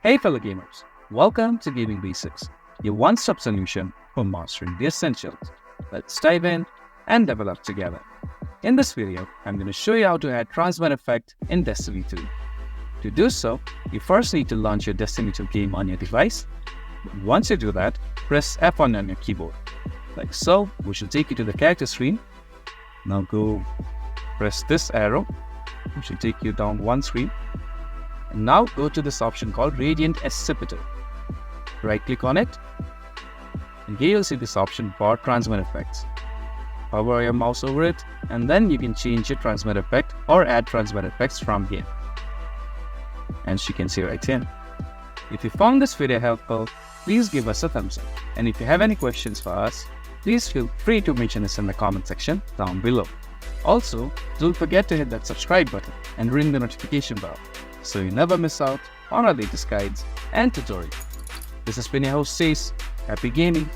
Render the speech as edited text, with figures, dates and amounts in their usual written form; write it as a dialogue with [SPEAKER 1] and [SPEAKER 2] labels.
[SPEAKER 1] Hey fellow gamers, welcome to Gaming Basics, your one-stop solution for mastering the essentials. Let's dive in and develop together. In this video, I'm going to show you how to add Transmat Effect in Destiny 2. To do so, you first need to launch your Destiny 2 game on your device. Once you do that, press F1 on your keyboard. Like so, which will take you to the character screen. Now press this arrow, which will take you down one screen. And now go to this option called Radiant Scepter. Right click on it, and here you'll see this option for Transmat Effects. Hover your mouse over it, and then you can change your Transmat Effect or add Transmat Effects from here. As you can see right here. If you found this video helpful, please give us a thumbs up. And if you have any questions for us, please feel free to mention us in the comment section down below. Also, don't forget to hit that subscribe button and ring the notification bell, so you never miss out on our latest guides and tutorials. This has been your host Sace. Happy gaming!